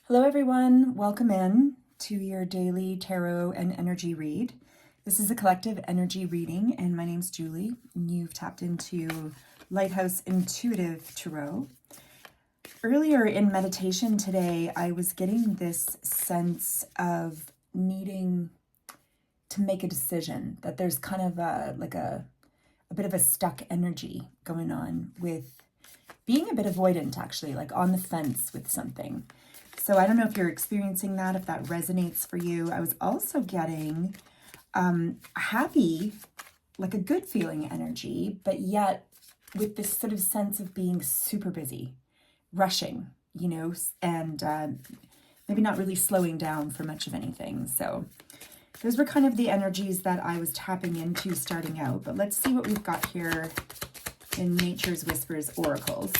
Hello everyone, welcome in to your daily tarot and energy read. This is a collective energy reading and my name's Julie. You've tapped into Lighthouse Intuitive Tarot. Earlier in meditation today, I was getting this sense of needing to make a decision, that there's kind of a bit of a stuck energy going on with being a bit avoidant, actually, like on the fence with something. So I don't know if you're experiencing that, if that resonates for you. I was also getting happy, like a good feeling energy, but yet with this sort of sense of being super busy, rushing, and maybe not really slowing down for much of anything. So those were kind of the energies that I was tapping into starting out. But let's see what we've got here in Nature's Whispers Oracles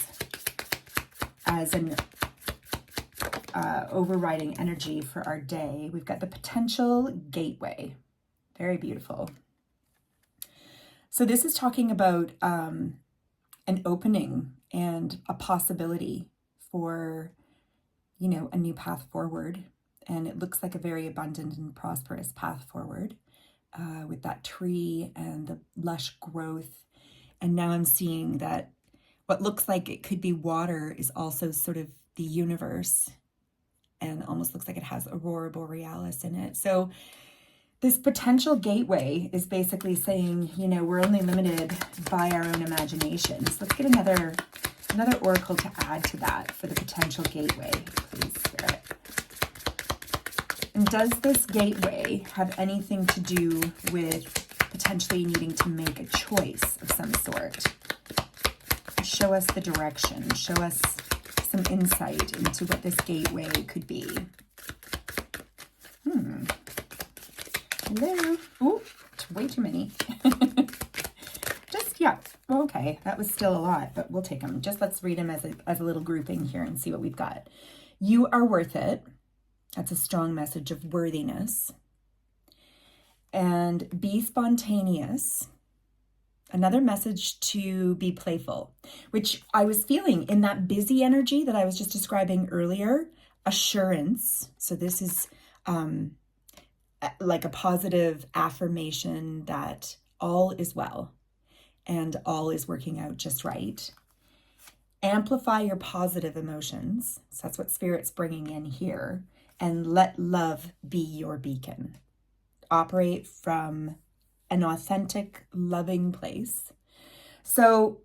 as an overriding energy for our day. We've got the potential gateway. Very beautiful. So this is talking about an opening and a possibility for, a new path forward. And it looks like a very abundant and prosperous path forward with that tree and the lush growth. And now I'm seeing that what looks like it could be water is also sort of the universe, and almost looks like it has aurora borealis in it. So this potential gateway is basically saying, we're only limited by our own imaginations. Let's get another oracle to add to that for the potential gateway, please, Spirit. And does this gateway have anything to do with potentially needing to make a choice of some sort? Show us the direction. Show us some insight into what this gateway could be. Hello. Oh, it's way too many. Okay, that was still a lot, but we'll take them. Just let's read them as a little grouping here and see what we've got. You are worth it. That's a strong message of worthiness. And be spontaneous. Another message to be playful, which I was feeling in that busy energy that I was just describing earlier. Assurance. So this is like a positive affirmation that all is well and all is working out just right. Amplify your positive emotions. So that's what Spirit's bringing in here. And let love be your beacon. Operate from an authentic, loving place. So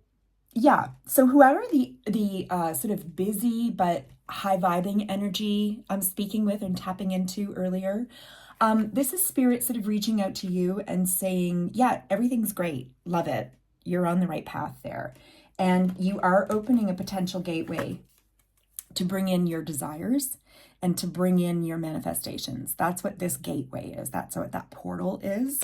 whoever the sort of busy but high vibing energy I'm speaking with and tapping into earlier, this is Spirit sort of reaching out to you and saying, yeah, everything's great. Love it. You're on the right path there. And you are opening a potential gateway to bring in your desires and to bring in your manifestations. That's what this gateway is. That's what that portal is.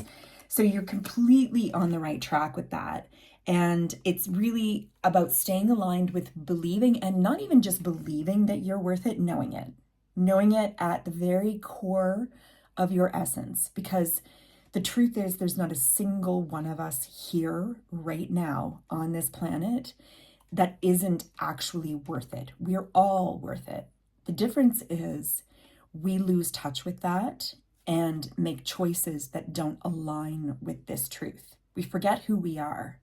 So you're completely on the right track with that. And it's really about staying aligned with believing, and not even just believing that you're worth it, knowing it at the very core of your essence. Because the truth is, there's not a single one of us here right now on this planet that isn't actually worth it. We're all worth it. The difference is we lose touch with that and make choices that don't align with this truth. We forget who we are,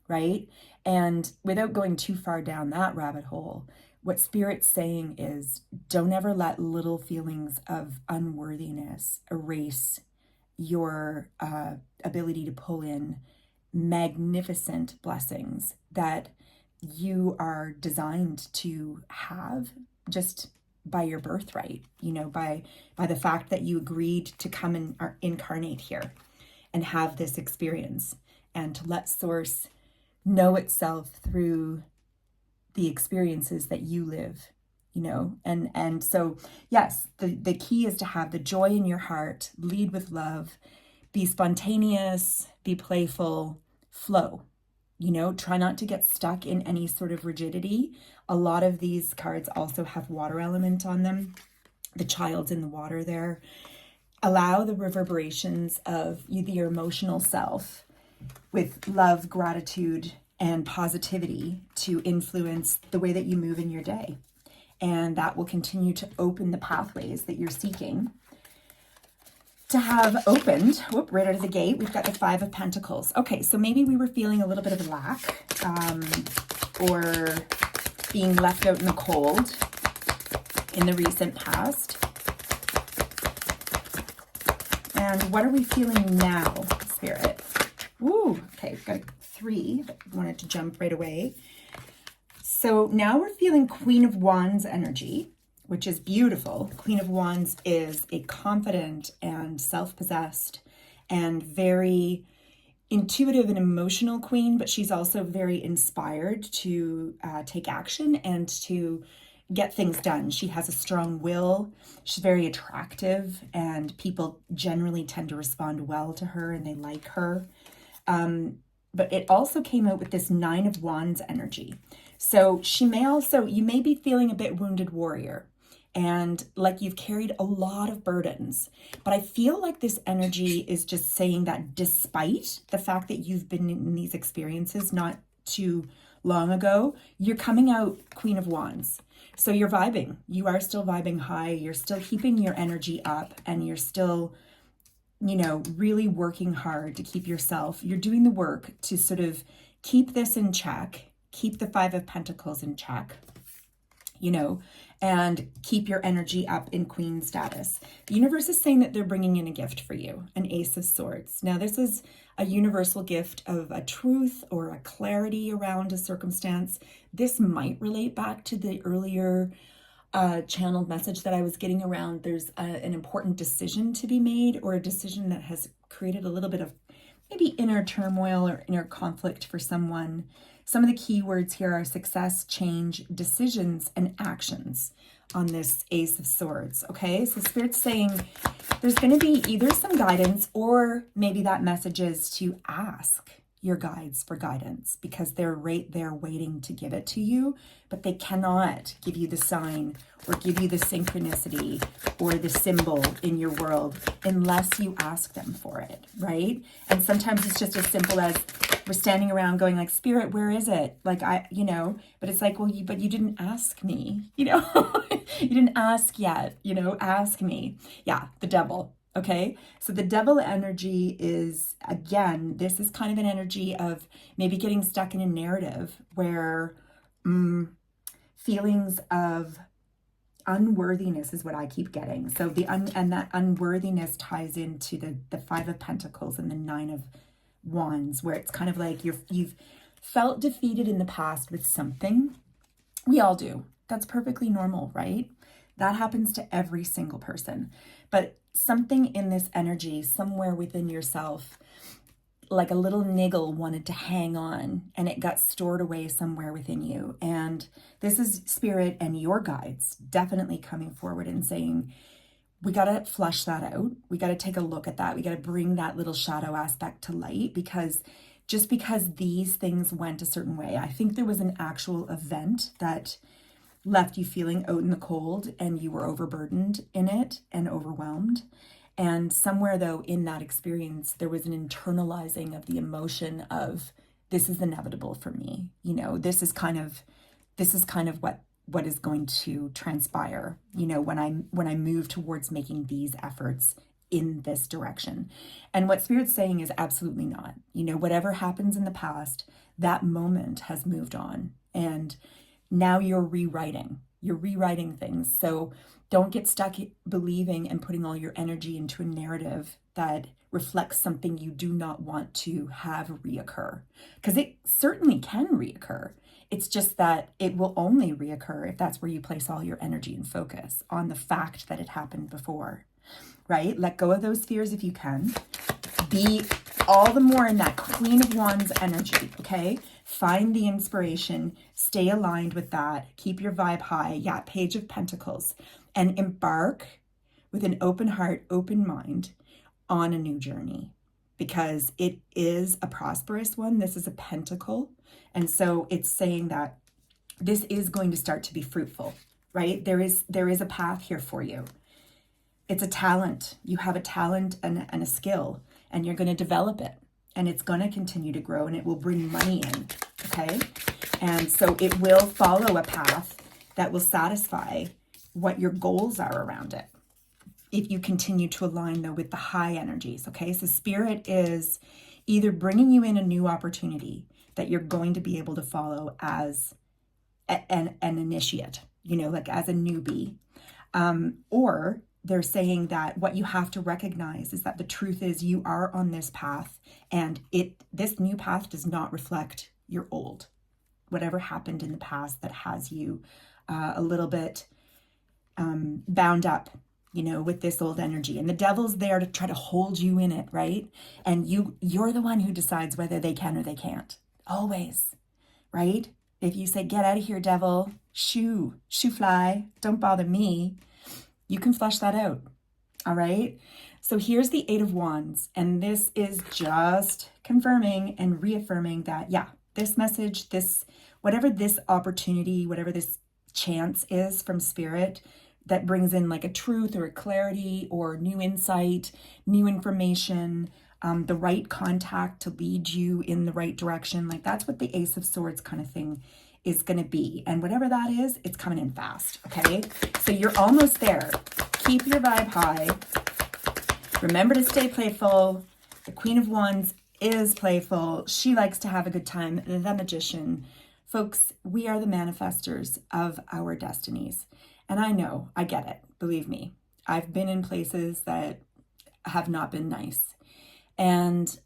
right? And without going too far down that rabbit hole, what Spirit's saying is, don't ever let little feelings of unworthiness erase your ability to pull in magnificent blessings that you are designed to have just by your birthright, by the fact that you agreed to come and incarnate here and have this experience, and to let Source know itself through the experiences that you live, and so yes, the key is to have the joy in your heart, lead with love, be spontaneous, be playful, flow. Try not to get stuck in any sort of rigidity. A lot of these cards also have water element on them. The child's in the water there. Allow the reverberations of your emotional self with love, gratitude, and positivity to influence the way that you move in your day. And that will continue to open the pathways that you're seeking to have opened. Whoop, right out of the gate, we've got the Five of Pentacles. Okay, so maybe we were feeling a little bit of lack or being left out in the cold in the recent past. And what are we feeling now, Spirit? Ooh, okay, we've got a 3. Wanted to jump right away. So now we're feeling Queen of Wands energy, which is beautiful. Queen of Wands is a confident and self-possessed and very intuitive and emotional queen, but she's also very inspired to take action and to get things done. She has a strong will. She's very attractive, and people generally tend to respond well to her and they like her. But it also came out with this 9 of Wands energy. So you may be feeling a bit wounded warrior and like you've carried a lot of burdens. But I feel like this energy is just saying that despite the fact that you've been in these experiences not too long ago, you're coming out Queen of Wands. So you're vibing. You are still vibing high. You're still keeping your energy up, and you're still, really working hard to keep yourself. You're doing the work to sort of keep this in check, keep the Five of Pentacles in check, and keep your energy up in queen status. The universe is saying that they're bringing in a gift for you, an Ace of Swords. Now, this is a universal gift of a truth or a clarity around a circumstance. This might relate back to the earlier channeled message that I was getting around. There's an important decision to be made, or a decision that has created a little bit of maybe inner turmoil or inner conflict for someone. Some of the key words here are success, change, decisions, and actions on this Ace of Swords, okay? So Spirit's saying there's going to be either some guidance, or maybe that message is to ask your guides for guidance, because they're right there waiting to give it to you, but they cannot give you the sign or give you the synchronicity or the symbol in your world unless you ask them for it, right? And sometimes it's just as simple as we're standing around going like, Spirit, where is it? Like, but it's like, well, but you didn't ask me, you didn't ask yet, ask me. Yeah, the devil. Okay, so the devil energy is, again, this is kind of an energy of maybe getting stuck in a narrative where feelings of unworthiness is what I keep getting. So and that unworthiness ties into the Five of Pentacles and the 9 of Wands, where it's kind of like you've felt defeated in the past with something. We all do. That's perfectly normal, right? That happens to every single person. But something in this energy, somewhere within yourself, like a little niggle wanted to hang on, and it got stored away somewhere within you. And this is Spirit and your guides definitely coming forward and saying, we got to flush that out. We got to take a look at that. We got to bring that little shadow aspect to light, because just because these things went a certain way, I think there was an actual event that left you feeling out in the cold, and you were overburdened in it and overwhelmed. And somewhere, though, in that experience, there was an internalizing of the emotion of, this is inevitable for me. This is kind of what is going to transpire, when I move towards making these efforts in this direction. And what Spirit's saying is absolutely not. Whatever happens in the past, that moment has moved on. And now you're rewriting things. So don't get stuck believing and putting all your energy into a narrative that reflects something you do not want to have reoccur. Because it certainly can reoccur. It's just that it will only reoccur if that's where you place all your energy and focus on the fact that it happened before, right? Let go of those fears if you can. Be all the more in that Queen of Wands energy, okay? Find the inspiration, stay aligned with that, keep your vibe high. Yeah, Page of Pentacles, and embark with an open heart, open mind on a new journey, because it is a prosperous one. This is a pentacle. And so it's saying that this is going to start to be fruitful, right? There is a path here for you. It's a talent. You have a talent and a skill, and you're going to develop it. And it's going to continue to grow, and it will bring money in, okay? And so it will follow a path that will satisfy what your goals are around it. If you continue to align though with the high energies, okay? So Spirit is either bringing you in a new opportunity that you're going to be able to follow as an initiate, like as a newbie. Or they're saying that what you have to recognize is that the truth is you are on this path, and this new path does not reflect your old, whatever happened in the past that has you a little bit bound up, with this old energy. And the devil's there to try to hold you in it, right? And you're the one who decides whether they can or they can't. Always, right? If you say, get out of here, devil, shoo fly, don't bother me, you can flush that out, all right? So here's the Eight of Wands, and this is just confirming and reaffirming that, yeah, this message, whatever this opportunity, whatever this chance is from Spirit that brings in like a truth or a clarity or new insight, new information, the right contact to lead you in the right direction. Like that's what the Ace of Swords kind of thing is going to be. And whatever that is, it's coming in fast. Okay. So you're almost there. Keep your vibe high. Remember to stay playful. The Queen of Wands is playful. She likes to have a good time. The Magician. Folks, we are the manifestors of our destinies. And I know, I get it. Believe me. I've been in places that have not been nice. And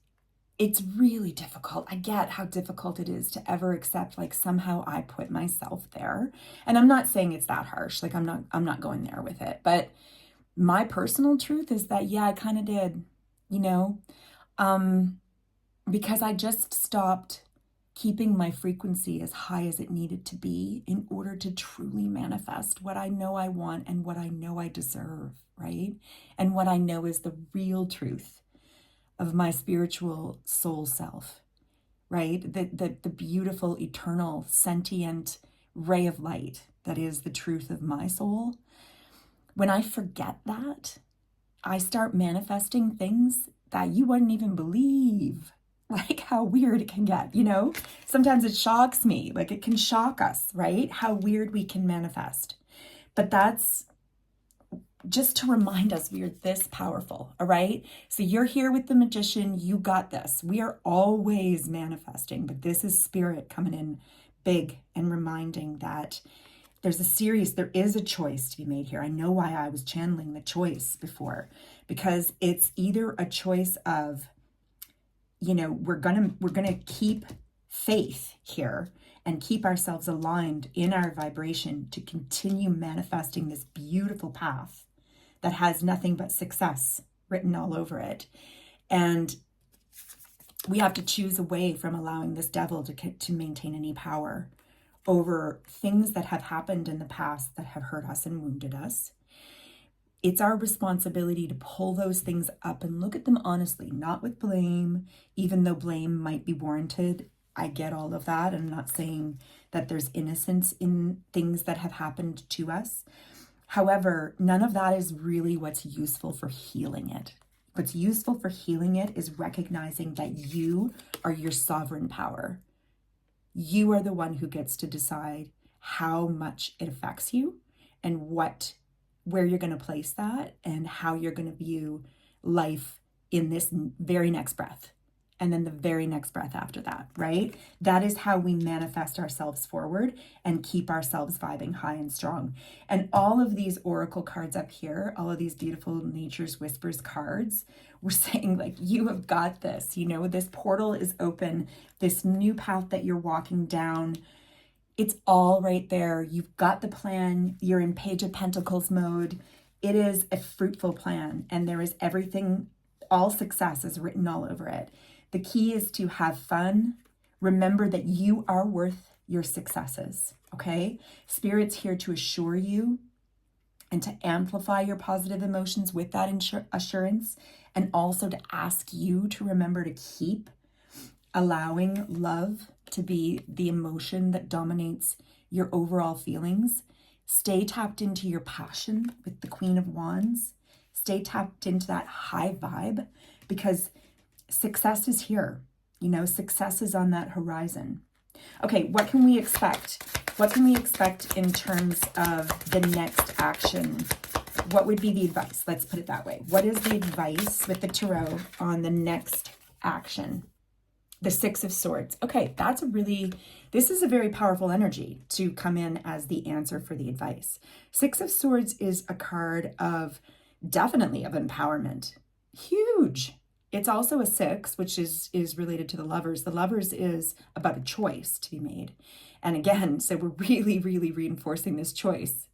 it's really difficult. I get how difficult it is to ever accept, like, somehow I put myself there. And I'm not saying it's that harsh. Like, I'm not going there with it. But my personal truth is that, yeah, I kind of did, because I just stopped keeping my frequency as high as it needed to be in order to truly manifest what I know I want and what I know I deserve, right? And what I know is the real truth of my spiritual soul self, right? The beautiful, eternal, sentient ray of light that is the truth of my soul. When I forget that, I start manifesting things that you wouldn't even believe. Like how weird it can get, Sometimes it shocks me. Like it can shock us, right? How weird we can manifest. But that's just to remind us we are this powerful, all right? So you're here with the Magician. You got this. We are always manifesting, but this is Spirit coming in big and reminding that there is a choice to be made here. I know why I was channeling the choice before, because it's either a choice of, we're gonna keep faith here and keep ourselves aligned in our vibration to continue manifesting this beautiful path that has nothing but success written all over it. And we have to choose away from allowing this devil to maintain any power over things that have happened in the past that have hurt us and wounded us. It's our responsibility to pull those things up and look at them honestly, not with blame, even though blame might be warranted. I get all of that. I'm not saying that there's innocence in things that have happened to us. However, none of that is really what's useful for healing it. What's useful for healing it is recognizing that you are your sovereign power. You are the one who gets to decide how much it affects you and where you're going to place that and how you're going to view life in this very next breath. And then the very next breath after that, right? That is how we manifest ourselves forward and keep ourselves vibing high and strong. And all of these oracle cards up here, all of these beautiful Nature's Whispers cards, we're saying like, you have got this, this portal is open, this new path that you're walking down. It's all right there. You've got the plan. You're in Page of Pentacles mode. It is a fruitful plan, and there is everything, all success is written all over it. The key is to have fun. Remember that you are worth your successes, okay? Spirit's here to assure you and to amplify your positive emotions with that assurance, and also to ask you to remember to keep allowing love to be the emotion that dominates your overall feelings. Stay tapped into your passion with the Queen of Wands. Stay tapped into that high vibe, because success is here. Success is on that horizon. Okay, what can we expect? What can we expect in terms of the next action? What would be the advice? Let's put it that way. What is the advice with the tarot on the next action? The Six of Swords. Okay, this is a very powerful energy to come in as the answer for the advice. Six of Swords is a card of definitely of empowerment. Huge. It's also a six, which is related to the Lovers. The Lovers is about a choice to be made. And again, so we're really, really reinforcing this choice.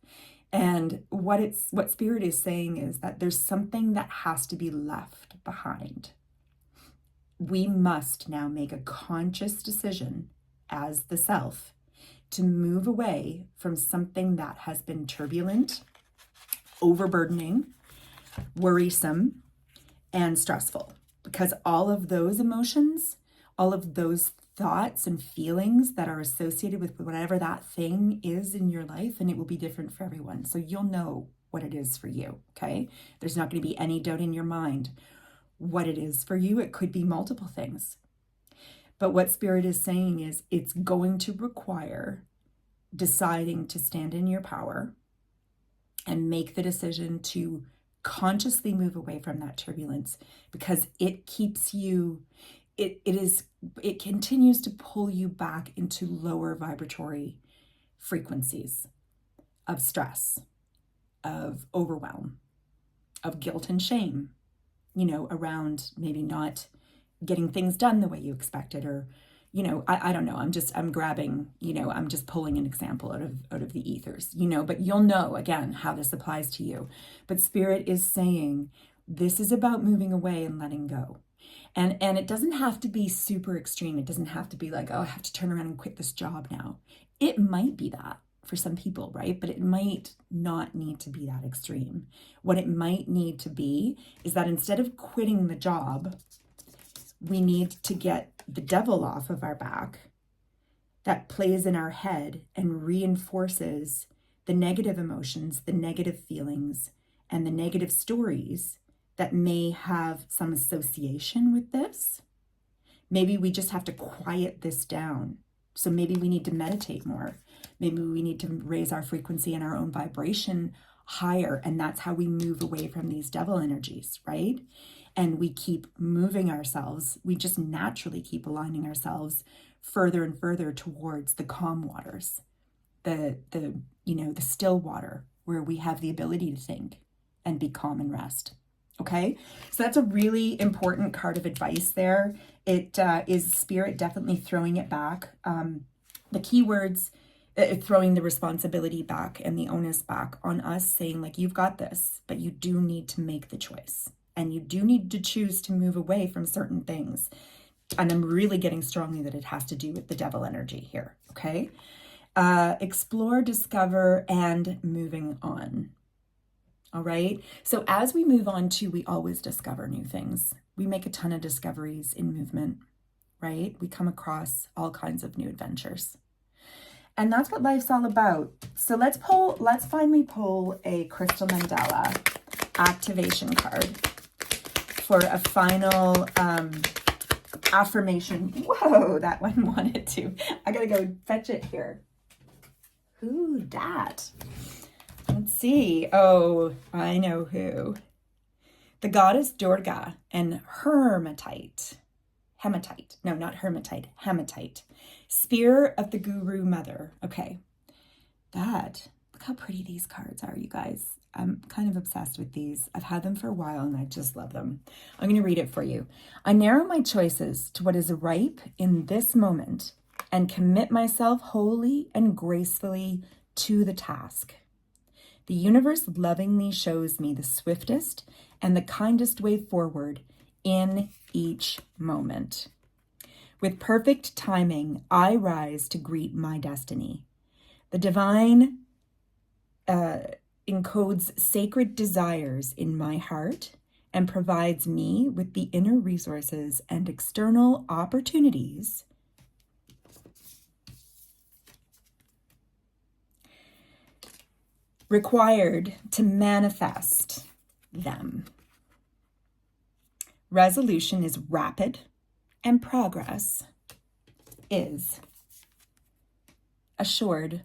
And what Spirit is saying is that there's something that has to be left behind. We must now make a conscious decision as the self to move away from something that has been turbulent, overburdening, worrisome, and stressful. Because all of those emotions, all of those thoughts and feelings that are associated with whatever that thing is in your life, and it will be different for everyone. So you'll know what it is for you, okay? There's not going to be any doubt in your mind what it is for you. It could be multiple things. But what Spirit is saying is it's going to require deciding to stand in your power and make the decision to consciously move away from that turbulence, because it keeps you, it continues to pull you back into lower vibratory frequencies of stress, of overwhelm, of guilt and shame, around maybe not getting things done the way you expected, or I don't know. I'm grabbing, I'm just pulling an example out of the ethers, but you'll know again how this applies to you. But Spirit is saying this is about moving away and letting go. And it doesn't have to be super extreme. It doesn't have to be like, oh, I have to turn around and quit this job now. It might be that for some people, right? But it might not need to be that extreme. What it might need to be is that instead of quitting the job, we need to get the devil off of our back that plays in our head and reinforces the negative emotions, the negative feelings, and the negative stories that may have some association with this. Maybe we just have to quiet this down. So maybe we need to meditate more. Maybe we need to raise our frequency and our own vibration higher. And that's how we move away from these devil energies, right? And we keep moving ourselves. We just naturally keep aligning ourselves further and further towards the calm waters, the still water, where we have the ability to think and be calm and rest. Okay, so that's a really important card of advice there. It is Spirit definitely throwing it back. The keywords, throwing the responsibility back and the onus back on us, saying like, you've got this, but you do need to make the choice. And you do need to choose to move away from certain things. And I'm really getting strongly that it has to do with the devil energy here, okay? Explore, discover, and moving on. All right. So as we move on to, we always discover new things. We make a ton of discoveries in movement, right? We come across all kinds of new adventures. And that's what life's all about. So let's finally pull a Crystal Mandela activation card for a final affirmation. Whoa, that one wanted to. I gotta go fetch it here. Who dat? Let's see. Oh, I know who. The goddess Durga and Hematite. No, not Hematite. Hematite. Spear of the Guru Mother. Okay. Look how pretty these cards are, you guys. I'm kind of obsessed with these. I've had them for a while and I just love them. I'm going to read it for you. I narrow my choices to what is ripe in this moment and commit myself wholly and gracefully to the task. The universe lovingly shows me the swiftest and the kindest way forward in each moment. With perfect timing, I rise to greet my destiny. The divine encodes sacred desires in my heart and provides me with the inner resources and external opportunities required to manifest them. Resolution is rapid and progress is assured.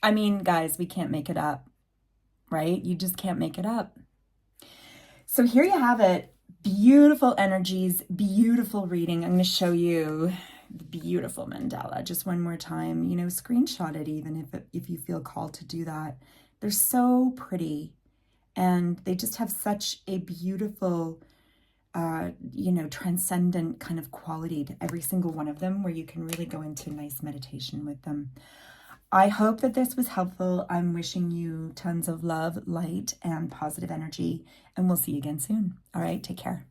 I mean, guys, we can't make it up, right? You just can't make it up. So here you have it. Beautiful energies, beautiful reading. I'm going to show you the beautiful mandala just one more time. You know, screenshot it even if you feel called to do that. They're so pretty, and they just have such a beautiful, you know, transcendent kind of quality to every single one of them, where you can really go into nice meditation with them. I hope that this was helpful. I'm wishing you tons of love, light, and positive energy, and we'll see you again soon. All right, take care.